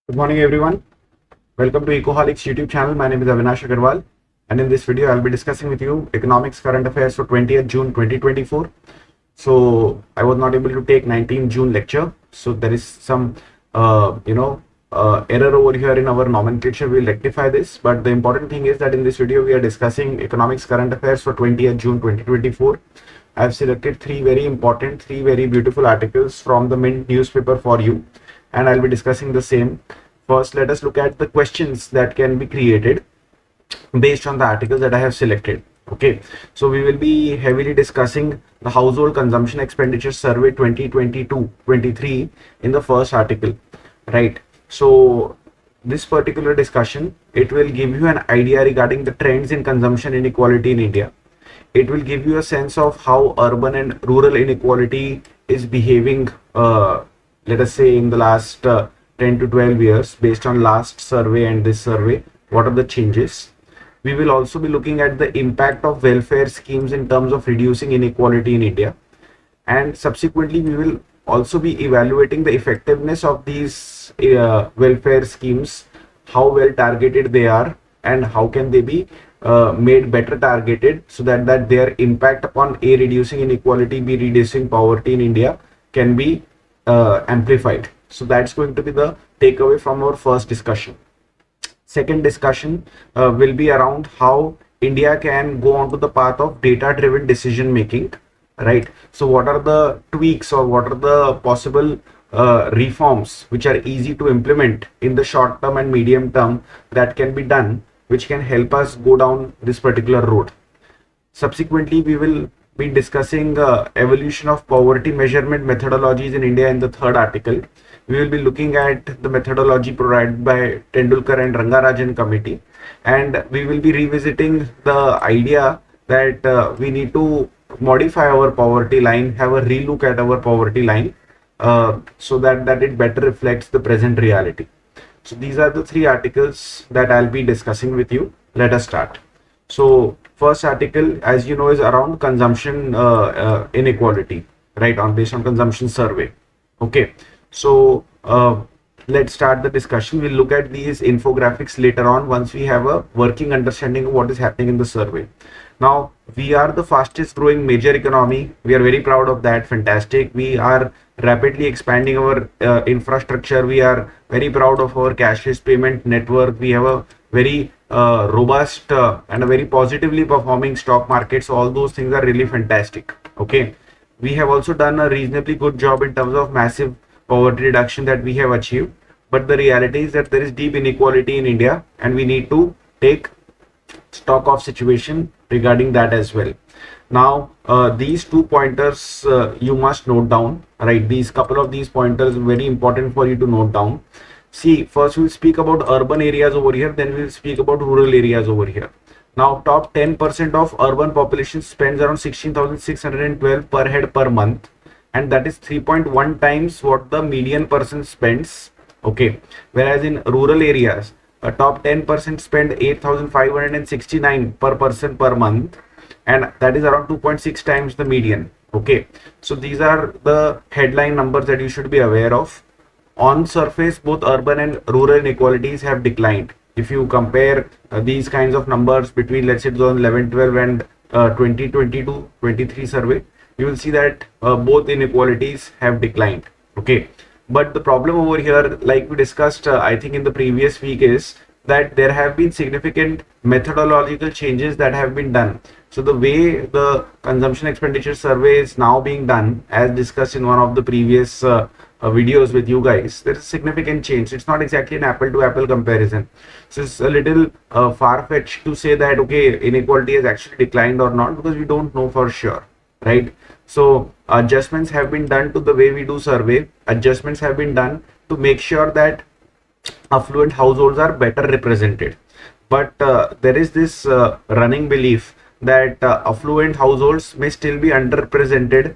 Good morning, everyone. Welcome to Ecoholics YouTube channel. My name is Avinash Agarwal, and in this video, I'll be discussing with you economics current affairs for 20th June 2024. So I was not able to take 19th June lecture, so there is some error over here in our nomenclature. We'll rectify this, but the important thing is that in this video, we are discussing economics current affairs for 20th June 2024. I have selected three very beautiful articles from the Mint newspaper for you, and I'll be discussing the same. First, let us look at the questions that can be created based on the articles that I have selected. Okay, so we will be heavily discussing the household consumption expenditure survey 2022-23 in the first article, right? So this particular discussion, it will give you an idea regarding the trends in consumption inequality in India. It will give you a sense of how urban and rural inequality is behaving, let us say in the last 10 to 12 years based on last survey and this survey. What are the changes? We will also be looking at the impact of welfare schemes in terms of reducing inequality in India. And subsequently, we will also be evaluating the effectiveness of these welfare schemes, how well targeted they are, and how can they be made better targeted so that their impact upon A, reducing inequality, B, reducing poverty in India can be amplified. So that's going to be the takeaway from our first discussion. Second discussion will be around how India can go onto the path of data-driven decision making, right? So what are the tweaks or what are the possible reforms which are easy to implement in the short term and medium term that can be done, which can help us go down this particular road. Subsequently, we will be discussing evolution of poverty measurement methodologies in India in the third article. We will be looking at the methodology provided by Tendulkar and Rangarajan committee, and we will be revisiting the idea that we need to modify our poverty line, have a relook at our poverty line so that it better reflects the present reality. So these are the three articles that I'll be discussing with you. Let us start. So first article, as you know, is around consumption inequality, right, based on consumption survey. Okay, so let's start the discussion. We'll look at these infographics later on once we have a working understanding of what is happening in the survey. Now, we are the fastest growing major economy. We are very proud of that. Fantastic. We are rapidly expanding our infrastructure. We are very proud of our cashless payment network. We have a very robust and a very positively performing stock market. So all those things are really fantastic. Okay. We have also done a reasonably good job in terms of massive poverty reduction that we have achieved. But the reality is that there is deep inequality in India, and we need to take stock of situation regarding that as well. Now, these 2 pointers you must note down, right? These couple of these pointers very important for you to note down. See, first we'll speak about urban areas over here, then we'll speak about rural areas over here. Now, top 10% of urban population spends around 16,612 per head per month, and that is 3.1 times what the median person spends. Okay, whereas in rural areas, a top 10% spend 8,569 per person per month, and that is around 2.6 times the median. Okay, so these are the headline numbers that you should be aware of. On surface, both urban and rural inequalities have declined. If you compare these kinds of numbers between, let's say, 2011-12 and 2022-23 survey, you will see that both inequalities have declined. Okay, but the problem over here, like we discussed, I think in the previous week, is that there have been significant methodological changes that have been done. So the way the consumption expenditure survey is now being done, as discussed in one of the previous videos with you guys, there is a significant change. It's not exactly an apple to apple comparison. So it's a little far-fetched to say that, okay, inequality has actually declined or not, because we don't know for sure, right? So adjustments have been done to the way we do survey. Adjustments have been done to make sure that affluent households are better represented. But there is this running belief that affluent households may still be underrepresented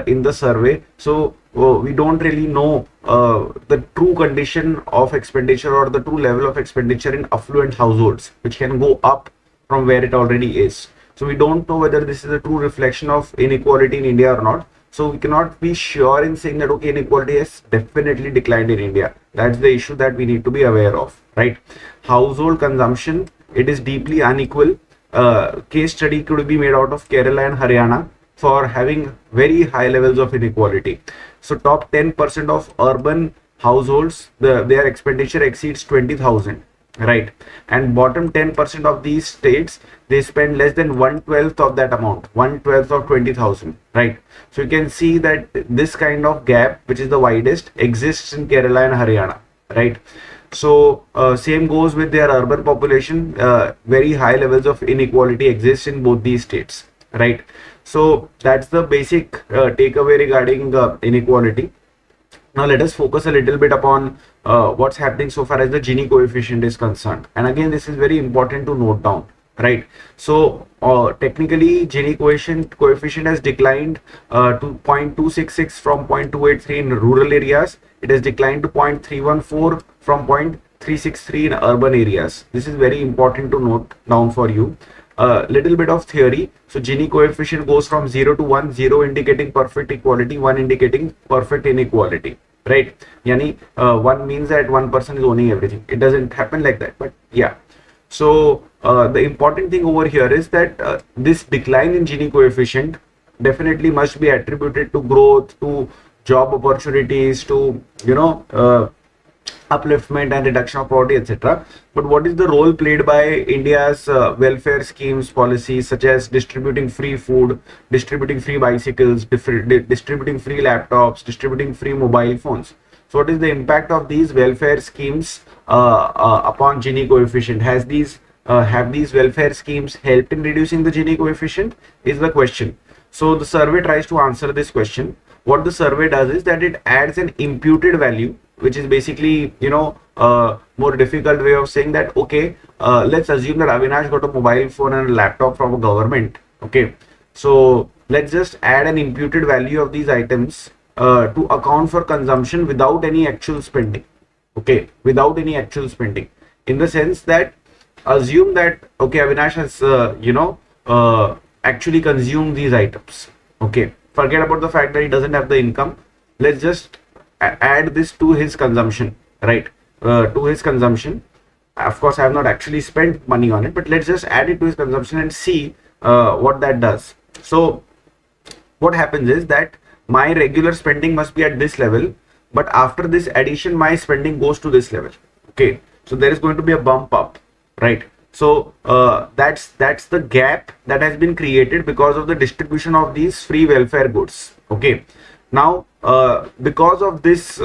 in the survey. So we don't really know the true condition of expenditure or the true level of expenditure in affluent households, which can go up from where it already is. So we don't know whether this is a true reflection of inequality in India or not. So we cannot be sure in saying that okay, inequality has definitely declined in India. That's the issue that we need to be aware of, right? Household consumption, it is deeply unequal. Case study could be made out of Kerala and Haryana for having very high levels of inequality. So top 10% of urban households, their expenditure exceeds 20,000, right? And bottom 10% of these states, they spend less than 1/12 of that amount, 1/12 of 20,000, right? So you can see that this kind of gap, which is the widest, exists in Kerala and Haryana, right? So same goes with their urban population. Very high levels of inequality exist in both these states, right? So that's the basic takeaway regarding inequality. Now let us focus a little bit upon what's happening so far as the Gini coefficient is concerned. And again, this is very important to note down, right? So technically, Gini coefficient has declined to 0.266 from 0.283 in rural areas. It has declined to 0.314 from 0.363 in urban areas. This is very important to note down for you. Little bit of theory. So Gini coefficient goes from 0 to 1, 0 indicating perfect equality, 1 indicating perfect inequality, right? Yani 1 means that one person is owning everything. It doesn't happen like that, but yeah. So the important thing over here is that this decline in Gini coefficient definitely must be attributed to growth, to job opportunities, to upliftment and reduction of poverty, etc. But what is the role played by India's welfare schemes, policies such as distributing free food, distributing free bicycles, distributing free laptops, distributing free mobile phones? So what is the impact of these welfare schemes upon Gini coefficient? Have these welfare schemes helped in reducing the Gini coefficient is the question. So the survey tries to answer this question. What the survey does is that it adds an imputed value, which is basically more difficult way of saying that okay, let's assume that Avinash got a mobile phone and a laptop from a government. Okay, so let's just add an imputed value of these items to account for consumption without any actual spending. Okay, without any actual spending, in the sense that assume that okay, Avinash has actually consumed these items. Okay, forget about the fact that he doesn't have the income. Let's just add this to his consumption, right? To his consumption. Of course, I have not actually spent money on it, but let's just add it to his consumption and see what that does. So what happens is that my regular spending must be at this level, but after this addition, my spending goes to this level. Okay, so there is going to be a bump up, right? So that's the gap that has been created because of the distribution of these free welfare goods. Okay, now because of this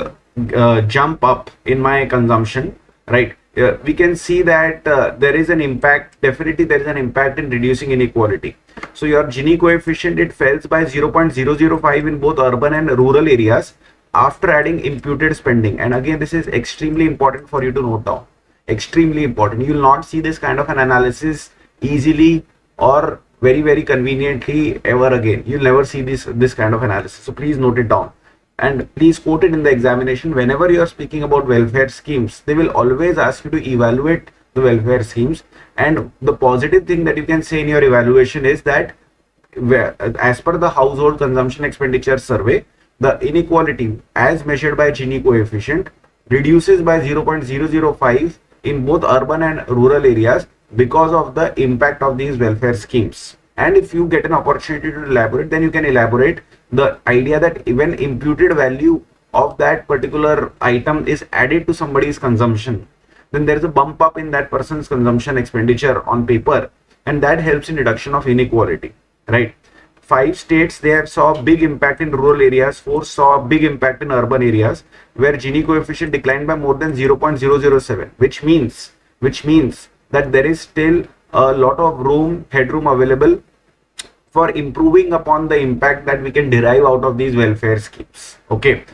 jump up in my consumption, right? We can see that there is an impact. Definitely, there is an impact in reducing inequality. So your Gini coefficient, it falls by 0.005 in both urban and rural areas after adding imputed spending. And again, this is extremely important for you to note down. Extremely important. You will not see this kind of an analysis easily or very conveniently ever again. You'll never see this kind of analysis. So please note it down. And please quote it in the examination. Whenever you are speaking about welfare schemes, they will always ask you to evaluate the welfare schemes. And the positive thing that you can say in your evaluation is that as per the household consumption expenditure survey, the inequality as measured by Gini coefficient reduces by 0.005 in both urban and rural areas because of the impact of these welfare schemes. And if you get an opportunity to elaborate, then you can elaborate the idea that even imputed value of that particular item is added to somebody's consumption, then there is a bump up in that person's consumption expenditure on paper, and that helps in reduction of inequality, right? 5 states, they have saw big impact in rural areas, 4 saw a big impact in urban areas where Gini coefficient declined by more than 0.007, which means that there is still a lot of headroom available for improving upon the impact that we can derive out of these welfare schemes. Okay,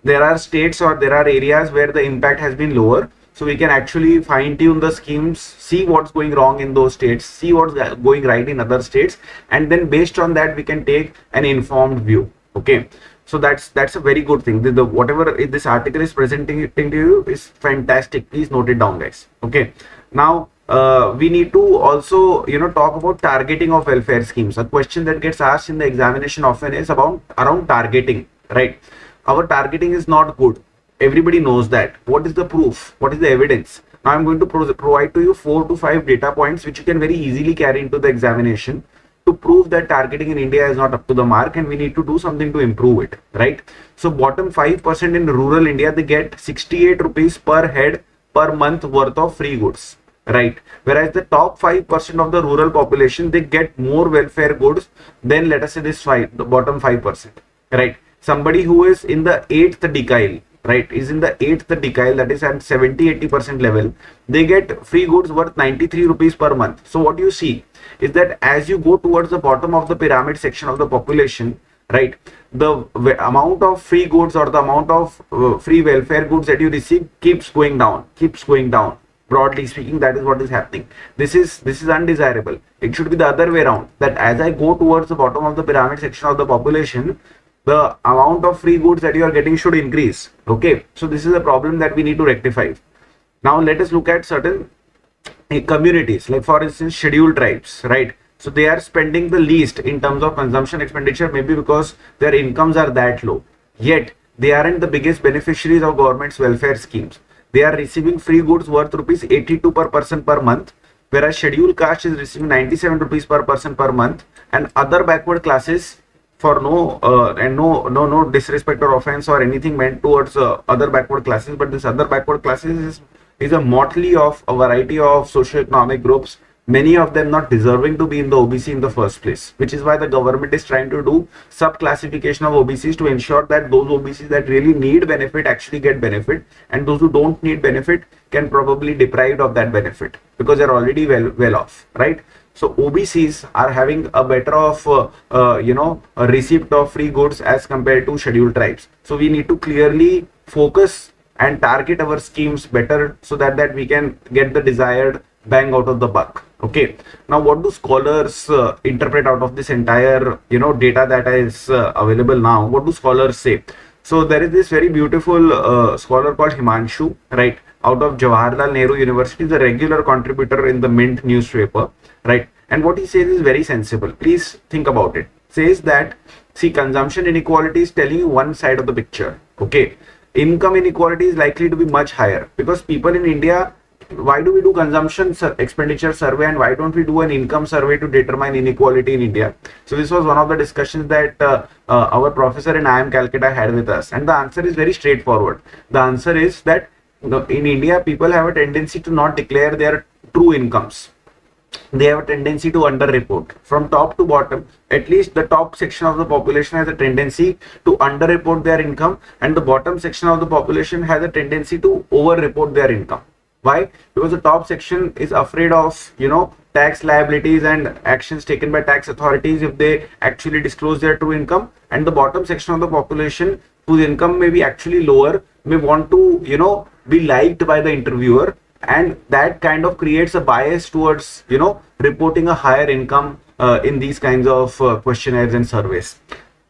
there are states or there are areas where the impact has been lower, so we can actually fine tune the schemes, see what's going wrong in those states, see what's going right in other states, and then based on that we can take an informed view. Okay, so that's a very good thing. Whatever this article is presenting to you is fantastic. Please note it down, guys. Okay, now we need to also, talk about targeting of welfare schemes. A question that gets asked in the examination often is about around targeting, right? Our targeting is not good. Everybody knows that. What is the proof? What is the evidence? Now I'm going to provide to you 4 to 5 data points which you can very easily carry into the examination to prove that targeting in India is not up to the mark and we need to do something to improve it, right? So bottom 5% in rural India, they get 68 rupees per head per month worth of free goods, right? Whereas the top 5% of the rural population, they get more welfare goods than, let us say, the bottom 5%, right? Somebody who is in the 8th decile, right, is in the 8th decile, that is at 70-80% level, they get free goods worth 93 rupees per month. So what you see is that as you go towards the bottom of the pyramid section of the population, right, the amount of free goods or the amount of free welfare goods that you receive keeps going down. Broadly speaking, that is what is happening. This is undesirable. It should be the other way around, that as I go towards the bottom of the pyramid section of the population, the amount of free goods that you are getting should increase. Okay, so this is a problem that we need to rectify. Now let us look at certain communities, like for instance scheduled tribes, right? So they are spending the least in terms of consumption expenditure, maybe because their incomes are that low, yet they aren't the biggest beneficiaries of government's welfare schemes. They are receiving free goods worth rupees 82 per person per month, whereas scheduled caste is receiving 97 rupees per person per month, and other backward classes, for no disrespect or offense or anything meant towards other backward classes, but this other backward classes is a motley of a variety of socio-economic groups, many of them not deserving to be in the OBC in the first place, which is why the government is trying to do sub-classification of OBCs to ensure that those OBCs that really need benefit actually get benefit, and those who don't need benefit can probably deprived of that benefit because they're already well off, right? So OBCs are having a better of a receipt of free goods as compared to scheduled tribes. So we need to clearly focus and target our schemes better so that we can get the desired bang out of the buck. Okay, now what do scholars interpret out of this entire data that is available now? What do scholars say? So there is this very beautiful scholar called Himanshu, right, out of Jawaharlal Nehru University, the regular contributor in the Mint newspaper, right? And what he says is very sensible. Please think about it. Says that, see, consumption inequality is telling you one side of the picture. Okay, income inequality is likely to be much higher because people in India, why do we do consumption expenditure survey and why don't we do an income survey to determine inequality in India? So this was one of the discussions that our professor in IIM Calcutta had with us, and the answer is very straightforward. The answer is that in India, people have a tendency to not declare their true incomes. They have a tendency to underreport from top to bottom. At least the top section of the population has a tendency to underreport their income, and the bottom section of the population has a tendency to overreport their income. Why? Because the top section is afraid of tax liabilities and actions taken by tax authorities if they actually disclose their true income, and the bottom section of the population whose income may be actually lower may want to be liked by the interviewer, and that kind of creates a bias towards reporting a higher income in these kinds of questionnaires and surveys.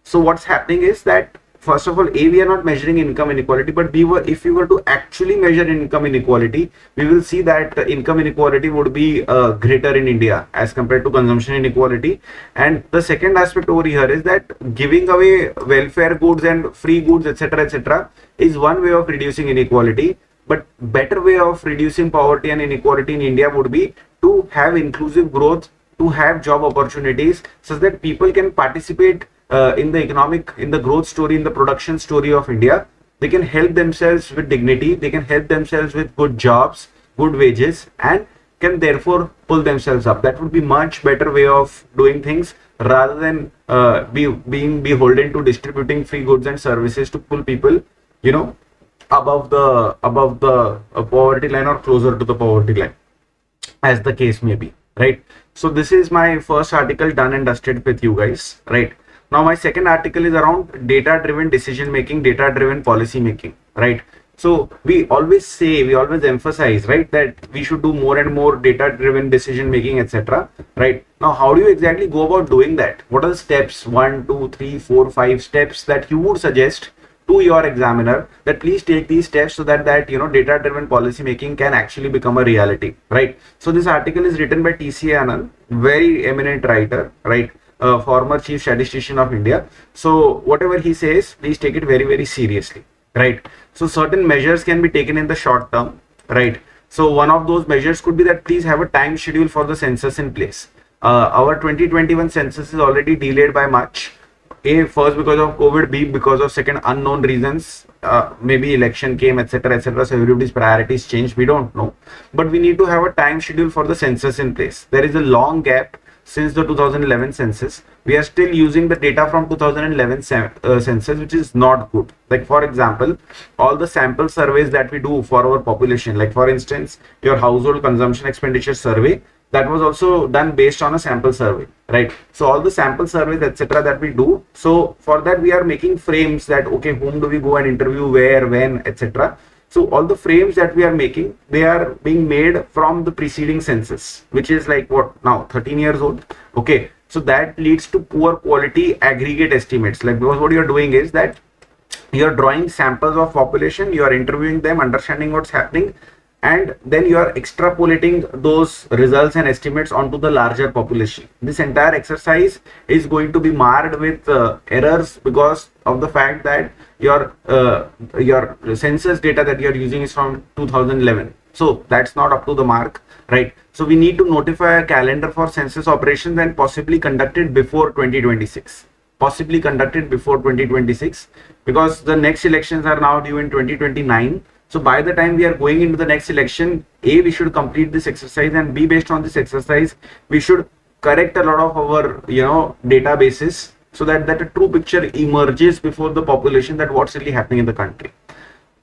So what's happening is that, first of all, we are not measuring income inequality, but if we were to actually measure income inequality, we will see that income inequality would be greater in India as compared to consumption inequality. And the second aspect over here is that giving away welfare goods and free goods, etc., is one way of reducing inequality. But better way of reducing poverty and inequality in India would be to have inclusive growth, to have job opportunities such that people can participate in the growth story, in the production story of India. They can help themselves with dignity, they can help themselves with good jobs, good wages, and can therefore pull themselves up. That would be much better way of doing things rather than being beholden to distributing free goods and services to pull people above the poverty line or closer to the poverty line, as the case may be, right? So this is my first article done and dusted with you guys, right? Now my second article is around data driven decision making, data driven policy making, right? So we always emphasize, right, that we should do more and more data driven decision making, etc., right? Now how do you exactly go about doing that? What are the steps, 1 2 3 4 5 steps that you would suggest to your examiner that please take these steps so that data driven policy making can actually become a reality, right? So this article is written by TCA Anand, very eminent writer, right? Former chief statistician of India. So whatever he says, please take it very, very seriously, right? So certain measures can be taken in the short term, right? So one of those measures could be that please have a time schedule for the census in place. Our 2021 census is already delayed by much. A, first because of COVID, B, because of second unknown reasons, maybe election came, etc., etc. So everybody's priorities changed. We don't know, but we need to have a time schedule for the census in place. There is a long gap since the 2011 census. We are still using the data from 2011 census, which is not good. Like for example, all the sample surveys that we do for our population, like for instance, your household consumption expenditure survey, that was also done based on a sample survey, right? So all the sample surveys, etc., that we do, so for that we are making frames that, okay, whom do we go and interview, where, when, etc. So all the frames that we are making, they are being made from the preceding census, which is like what now 13 years old. Okay, so that leads to poor quality aggregate estimates. Like, because what you are doing is that you are drawing samples of population, you are interviewing them, understanding what's happening, and then you are extrapolating those results and estimates onto the larger population. This entire exercise is going to be marred with errors because of the fact that your census data that you are using is from 2011. So that's not up to the mark, right? So we need to notify a calendar for census operations and possibly conducted before 2026. Possibly conducted before 2026, because the next elections are now due in 2029. So by the time we are going into the next election, A, we should complete this exercise, and B, based on this exercise, we should correct a lot of our, databases so that a true picture emerges before the population that what's really happening in the country.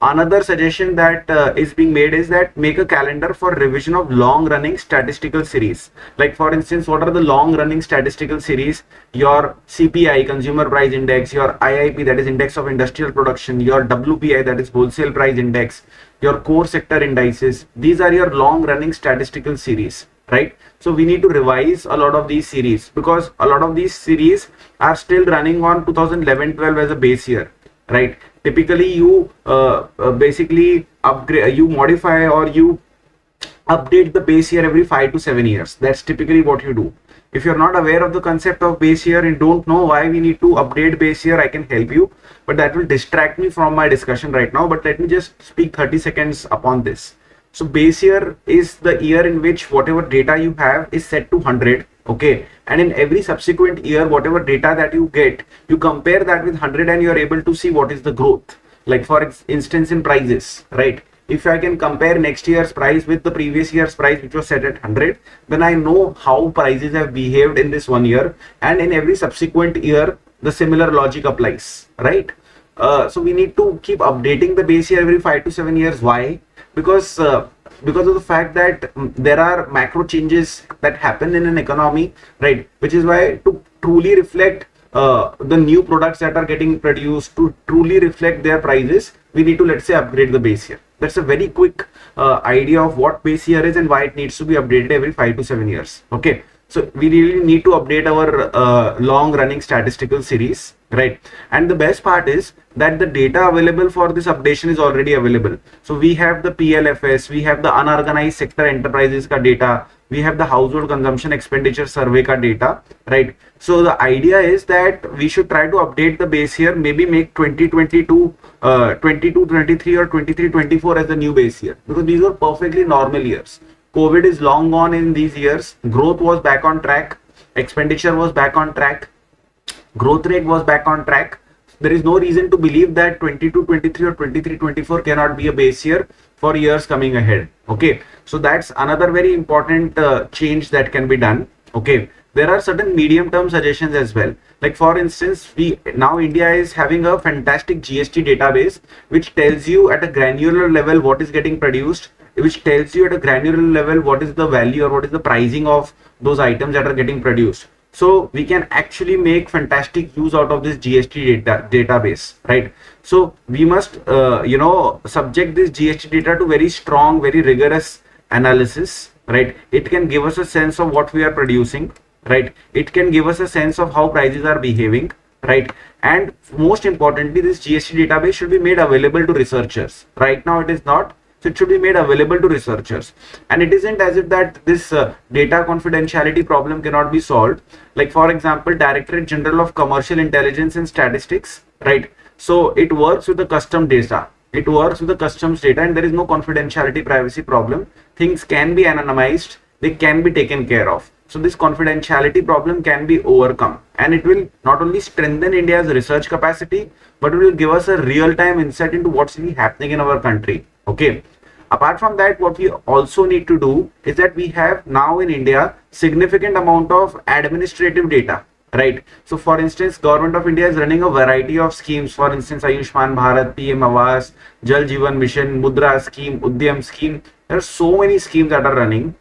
Another suggestion that is being made is that make a calendar for revision of long running statistical series. Like for instance, what are the long running statistical series? Your CPI, Consumer Price Index, your IIP, that is Index of Industrial Production, your WPI, that is Wholesale Price Index, your core sector indices. These are your long running statistical series, right? So we need to revise a lot of these series because a lot of these series are still running on 2011-12 as a base year, right? Typically you basically upgrade, you modify or you update the base year every 5 to 7 years. That's typically what you do. If you're not aware of the concept of base year and don't know why we need to update base year, I can help you, but that will distract me from my discussion right now. But let me just speak 30 seconds upon this. So base year is the year in which whatever data you have is set to 100. Okay, and in every subsequent year, whatever data that you get, you compare that with 100 and you are able to see what is the growth. Like for instance, in prices, right? If I can compare next year's price with the previous year's price, which was set at 100, then I know how prices have behaved in this 1 year, and in every subsequent year, the similar logic applies, right? So we need to keep updating the base year every 5 to 7 years. Why? Because of the fact that there are macro changes that happen in an economy, right? Which is why to truly reflect the new products that are getting produced, to truly reflect their prices, we need to, let's say, upgrade the base year. That's a very quick idea of what base year is and why it needs to be updated every 5 to 7 years. Okay, so we really need to update our long running statistical series, right? And the best part is that the data available for this updation is already available. So we have the PLFS, we have the unorganized sector enterprises ka data, we have the household consumption expenditure survey ka data, right? So the idea is that we should try to update the base year, maybe make 2022, 22-23 or 23-24 as the new base year, because these are perfectly normal years. COVID is long gone in these years. Growth was back on track. Expenditure was back on track. Growth rate was back on track. There is no reason to believe that 22-23 or 23-24 cannot be a base year for years coming ahead. Okay, so that's another very important change that can be done. Okay, there are certain medium-term suggestions as well. Like for instance, now India is having a fantastic GST database which tells you at a granular level what is getting produced, which tells you at a granular level what is the value or what is the pricing of those items that are getting produced. So we can actually make fantastic use out of this GST database, right? So we must, subject this GST data to very strong, very rigorous analysis, right? It can give us a sense of what we are producing, right? It can give us a sense of how prices are behaving, right? And most importantly, this GST database should be made available to researchers. Right now it is not, so it should be made available to researchers. And it isn't as if that this data confidentiality problem cannot be solved. Like for example, Directorate General of Commercial Intelligence and Statistics, right? So it works with the custom data. It works with the customs data, and there is no confidentiality privacy problem. Things can be anonymized, they can be taken care of. So this confidentiality problem can be overcome, and it will not only strengthen India's research capacity, but it will give us a real-time insight into what's really happening in our country. Okay. Apart from that, what we also need to do is that we have now in India significant amount of administrative data, right? So for instance, Government of India is running a variety of schemes. For instance, Ayushman Bharat, PM Awas, Jal Jeevan Mission, Mudra scheme, Udyam scheme. There are so many schemes that are running.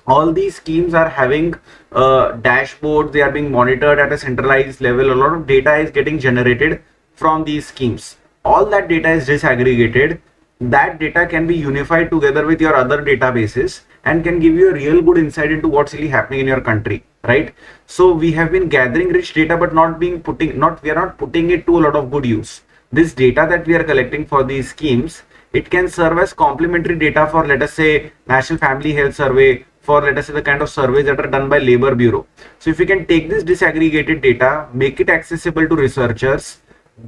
All these schemes are having dashboards. They are being monitored at a centralized level. A lot of data is getting generated from these schemes. All that data is disaggregated. That data can be unified together with your other databases and can give you a real good insight into what's really happening in your country, right? So we have been gathering rich data, but we are not putting it to a lot of good use. This data that we are collecting for these schemes, it can serve as complementary data for, let us say, National Family Health Survey, for, let us say, the kind of surveys that are done by Labor Bureau. So if we can take this disaggregated data, make it accessible to researchers,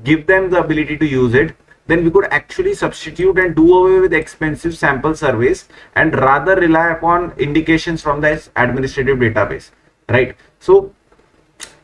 give them the ability to use it, then we could actually substitute and do away with expensive sample surveys and rather rely upon indications from this administrative database, right? So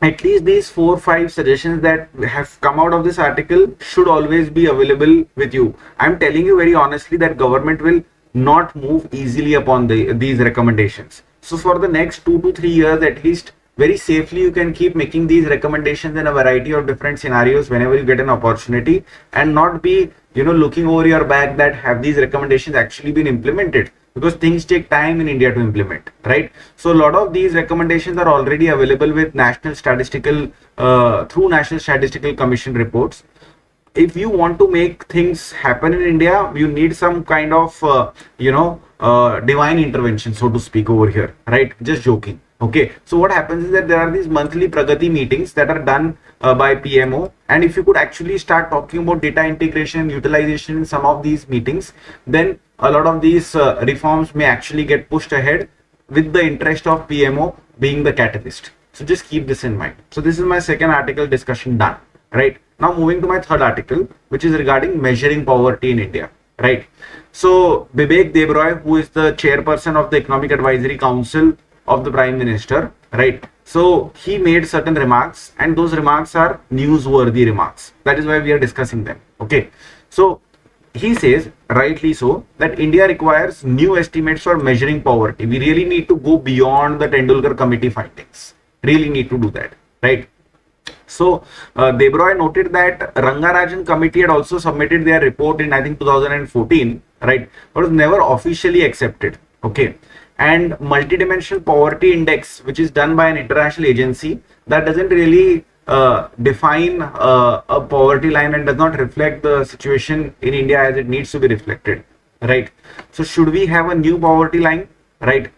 at least these 4-5 suggestions that have come out of this article should always be available with you. I'm telling you very honestly that government will not move easily upon these recommendations. So for the next 2 to 3 years at least, very safely you can keep making these recommendations in a variety of different scenarios whenever you get an opportunity, and not be looking over your back that have these recommendations actually been implemented, because things take time in India to implement, right? So a lot of these recommendations are already available with through National Statistical Commission reports. If you want to make things happen in India, you need some kind of divine intervention, so to speak, over here, right? Just joking. Okay, so what happens is that there are these monthly Pragati meetings that are done by PMO, and if you could actually start talking about data integration and utilization in some of these meetings, then a lot of these reforms may actually get pushed ahead, with the interest of PMO being the catalyst. So just keep this in mind. So this is my second article discussion done, right? Now moving to my third article, which is regarding measuring poverty in India, right? So Bibek Debroy, who is the chairperson of the Economic Advisory Council of the Prime Minister, right? So he made certain remarks, and those remarks are newsworthy remarks. That is why we are discussing them. Okay, so he says, rightly so, that India requires new estimates for measuring poverty. We really need to go beyond the Tendulkar committee findings. Really need to do that, right? So Debroy noted that Rangarajan committee had also submitted their report in, I think, 2014, right? But was never officially accepted. Okay. And multidimensional poverty index, which is done by an international agency, that doesn't really define a poverty line and does not reflect the situation in India as it needs to be reflected, right? So should we have a new poverty line, right?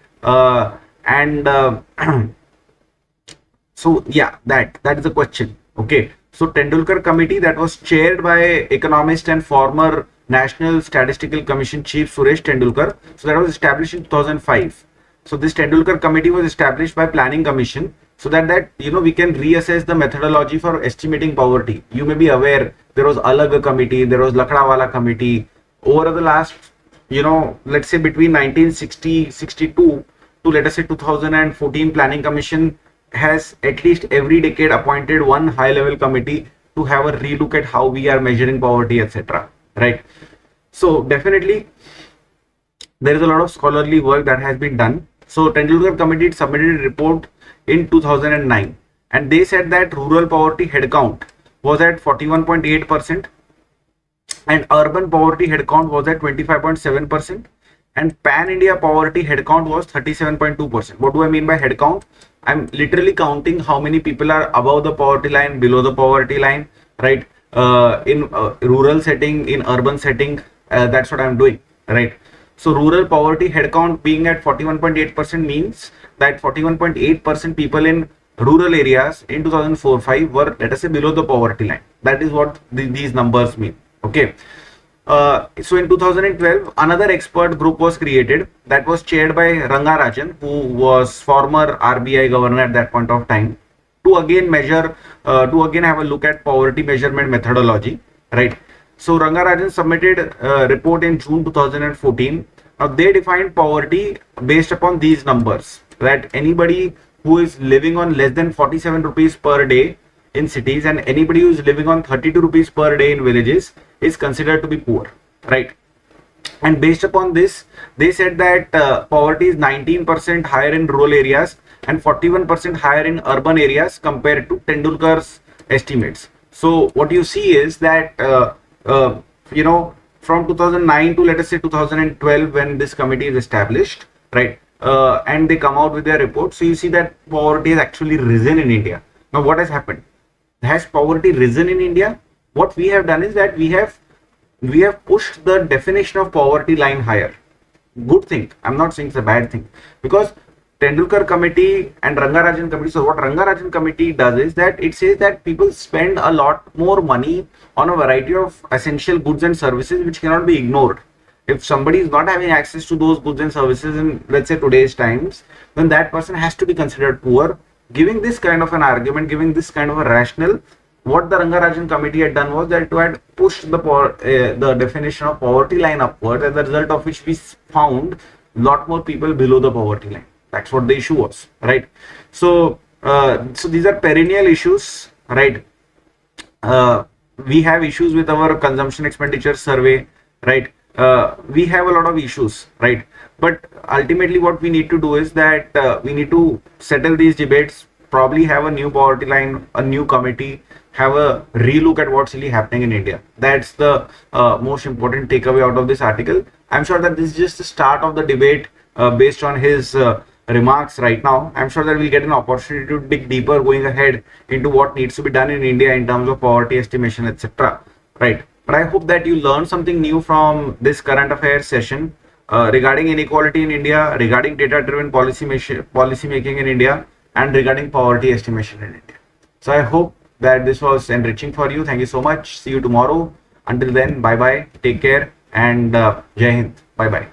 So yeah, that is the question. Okay, so Tendulkar committee, that was chaired by economist and former National Statistical Commission Chief Suresh Tendulkar. So that was established in 2005. So this Tendulkar committee was established by Planning Commission, so that we can reassess the methodology for estimating poverty. You may be aware there was Alag committee, there was Lakdawala committee. Over the last, let's say between 1962 to, let us say, 2014, Planning Commission has at least every decade appointed one high level committee to have a relook at how we are measuring poverty, etc. Right? So definitely there is a lot of scholarly work that has been done. So Tendulkar committee submitted a report in 2009, and they said that rural poverty headcount was at 41.8%, and urban poverty headcount was at 25.7%, and pan-India poverty headcount was 37.2%. What do I mean by headcount? I'm literally counting how many people are above the poverty line, below the poverty line, right? In rural setting, in urban setting, that's what I'm doing, right? So rural poverty headcount being at 41.8% means that 41.8% people in rural areas in 2004-5 were, let us say, below the poverty line. That is what these numbers mean. Okay. So in 2012, another expert group was created that was chaired by Rangarajan, who was former RBI governor at that point of time, to again have a look at poverty measurement methodology, right? So Rangarajan submitted a report in June 2014. Now they defined poverty based upon these numbers, that anybody who is living on less than 47 rupees per day in cities and anybody who is living on 32 rupees per day in villages is considered to be poor, right? And based upon this, they said that poverty is 19% higher in rural areas and 41% higher in urban areas compared to Tendulkar's estimates. So what you see is that from 2009 to, let us say, 2012, when this committee is established, right, and they come out with their report, so you see that poverty has actually risen in India. Now what has happened? Has poverty risen in India? What we have done is that we have pushed the definition of poverty line higher. Good thing. I'm not saying it's a bad thing, because Tendulkar committee and Rangarajan committee. So what Rangarajan committee does is that it says that people spend a lot more money on a variety of essential goods and services which cannot be ignored. If somebody is not having access to those goods and services in, let's say, today's times, then that person has to be considered poor. Giving this kind of an argument, giving this kind of a rationale, what the Rangarajan committee had done was that it had pushed the definition of poverty line upward, as a result of which we found a lot more people below the poverty line. That's what the issue was, right? So, so these are perennial issues, right? We have issues with our consumption expenditure survey, right? We have a lot of issues, right? But ultimately what we need to do is that we need to settle these debates, probably have a new poverty line, a new committee, have a relook at what's really happening in India. That's the most important takeaway out of this article. I'm sure that this is just the start of the debate based on his remarks right now. I'm sure that we'll get an opportunity to dig deeper going ahead into what needs to be done in India in terms of poverty estimation, etc. Right? But I hope that you learned something new from this current affairs session regarding inequality in India, regarding data-driven policy making in India, and regarding poverty estimation in India. So I hope that this was enriching for you. Thank you so much. See you tomorrow. Until then, bye bye. Take care and Jai Hind. Bye bye.